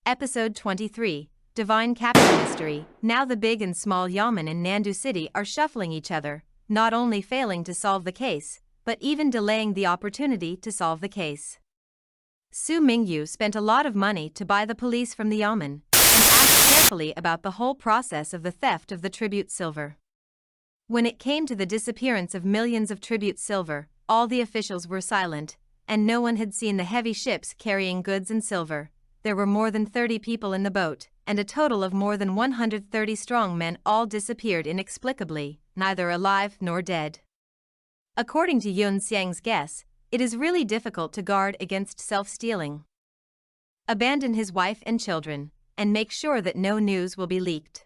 Episode 23, Divine Capital Mystery. Now the big and small yamen in Nandu City are shuffling each other, not only failing to solve the case, but even delaying the opportunity to solve the case. Su Mingyu spent a lot of money to buy the police from the yamen. He asked carefully about the whole process of the theft of the tribute silver. When it came to the disappearance of millions of tribute silver, all the officials were silent, and no one had seen the heavy ships carrying goods and silver. There were more than 30 people in the boat, and a total of more than 130 strong men all disappeared inexplicably, neither alive nor dead. According to Yun Xiang's guess, it is really difficult to guard against self-stealing. Abandon his wife and children, and make sure that no news will be leaked.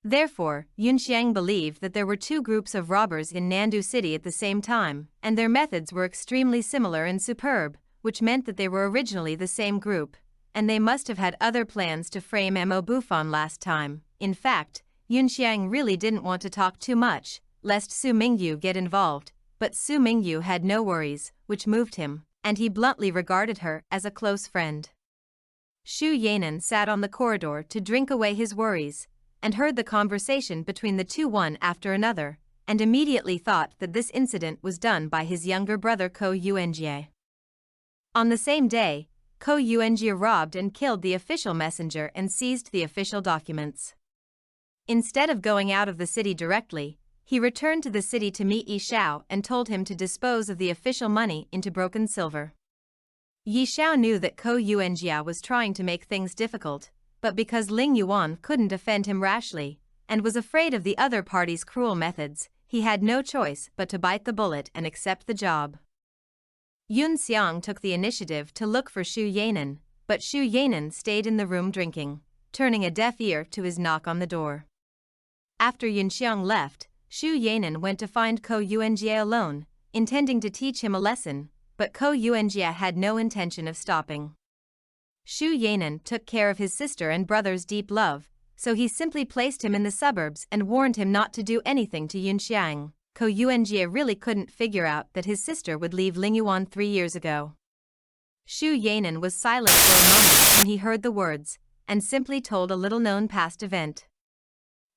Therefore, Yun Xiang believed that there were two groups of robbers in Nandu City at the same time, and their methods were extremely similar and superb, which meant that they were originally the same group, and they must have had other plans to frame Mo Buffon last time. In fact, Yun Xiang really didn't want to talk too much, lest Su Mingyu get involved, but Su Mingyu had no worries, which moved him, and he bluntly regarded her as a close friend. Xu Yanan sat on the corridor to drink away his worries, and heard the conversation between the two one after another, and immediately thought that this incident was done by his younger brother Ko Yuanjie. On the same day, Ko Yuanjie robbed and killed the official messenger and seized the official documents. Instead of going out of the city directly, he returned to the city to meet Yi Xiao and told him to dispose of the official money into broken silver. Yi Xiao knew that Ko Yuanjie was trying to make things difficult, but because Ling Yuan couldn't offend him rashly, and was afraid of the other party's cruel methods, he had no choice but to bite the bullet and accept the job. Yun Xiang took the initiative to look for Xu Yanan, but Xu Yanan stayed in the room drinking, turning a deaf ear to his knock on the door. After Yun Xiang left, Xu Yanan went to find Ko Yuanjie alone, intending to teach him a lesson, but Ko Yuanjie had no intention of stopping. Xu Yanan took care of his sister and brother's deep love, so he simply placed him in the suburbs and warned him not to do anything to Yun Xiang. Ko Yuanjie really couldn't figure out that his sister would leave Ling Yuan 3 years ago. Xu Yanan was silent for a moment when he heard the words, and simply told a little-known past event.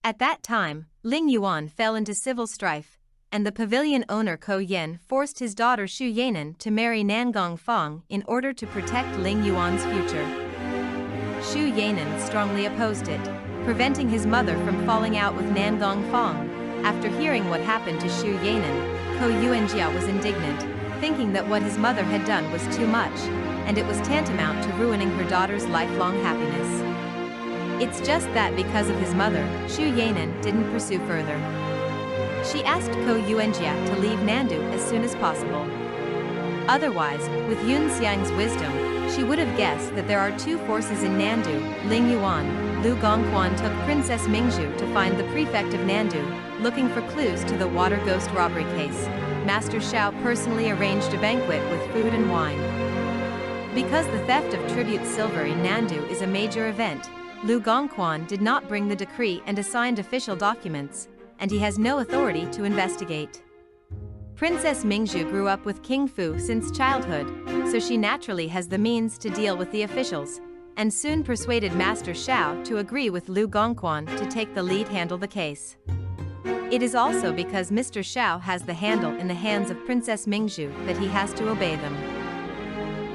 At that time, Ling Yuan fell into civil strife, and the pavilion owner Ko Yen forced his daughter Xu Yanan to marry Nangong Fong in order to protect Ling Yuan's future. Xu Yanan strongly opposed it, preventing his mother from falling out with Nangong Fong. After hearing what happened to Xu Yanan, Ko Yuanjie was indignant, thinking that what his mother had done was too much, and it was tantamount to ruining her daughter's lifelong happiness. It's just that because of his mother, Xu Yanan didn't pursue further. She asked Ko Yuanjie to leave Nandu as soon as possible. Otherwise, with Yun Xiang's wisdom, she would have guessed that there are two forces in Nandu, Ling Yuan. Lu Gongquan took Princess Mingzhu to find the prefect of Nandu, looking for clues to the water ghost robbery case. Master Xiao personally arranged a banquet with food and wine. Because the theft of tribute silver in Nandu is a major event, Lu Gongquan did not bring the decree and assigned official documents, and he has no authority to investigate. Princess Mingzhu grew up with King Fu since childhood, so she naturally has the means to deal with the officials, and soon persuaded Master Xiao to agree with Lu Gongquan to take the lead handle the case. It is also because Mr. Xiao has the handle in the hands of Princess Mingzhu that he has to obey them.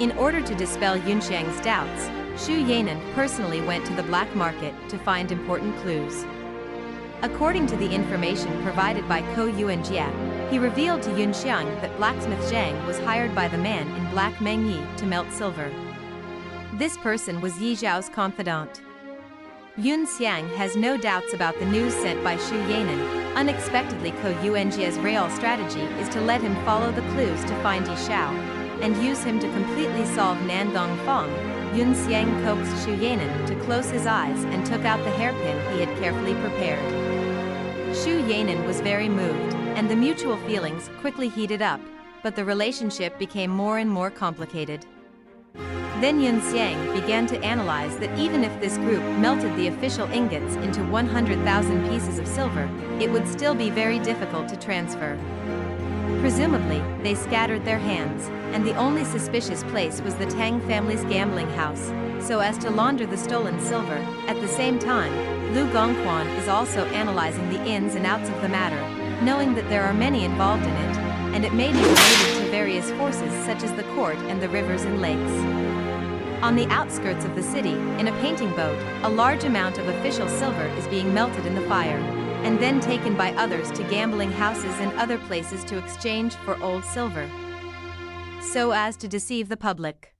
In order to dispel Yun Xiang's doubts, Xu Yanan personally went to the black market to find important clues. According to the information provided by Ko Yuanjie, he revealed to Yun Xiang that blacksmith Zhang was hired by the man in black Meng Yi to melt silver. This person was Yi Zhao's confidant. Yun Xiang has no doubts about the news sent by Xu Yanan. Unexpectedly, Ko Yuanjie's real strategy is to let him follow the clues to find Yi Xiao, and use him to completely solve Nangong Fong. Yun Xiang coaxed Xu Yanan to close his eyes and took out the hairpin he had carefully prepared. Xu Yanan was very moved, and the mutual feelings quickly heated up, but the relationship became more and more complicated. Then Yun Xiang began to analyze that even if this group melted the official ingots into 100,000 pieces of silver, it would still be very difficult to transfer. Presumably, they scattered their hands, and the only suspicious place was the Tang family's gambling house, so as to launder the stolen silver. At the same time, Lu Gongquan is also analyzing the ins and outs of the matter, knowing that there are many involved in it, and it may be related to various forces such as the court and the rivers and lakes. On the outskirts of the city, in a painting boat, a large amount of official silver is being melted in the fire, and then taken by others to gambling houses and other places to exchange for old silver, so as to deceive the public.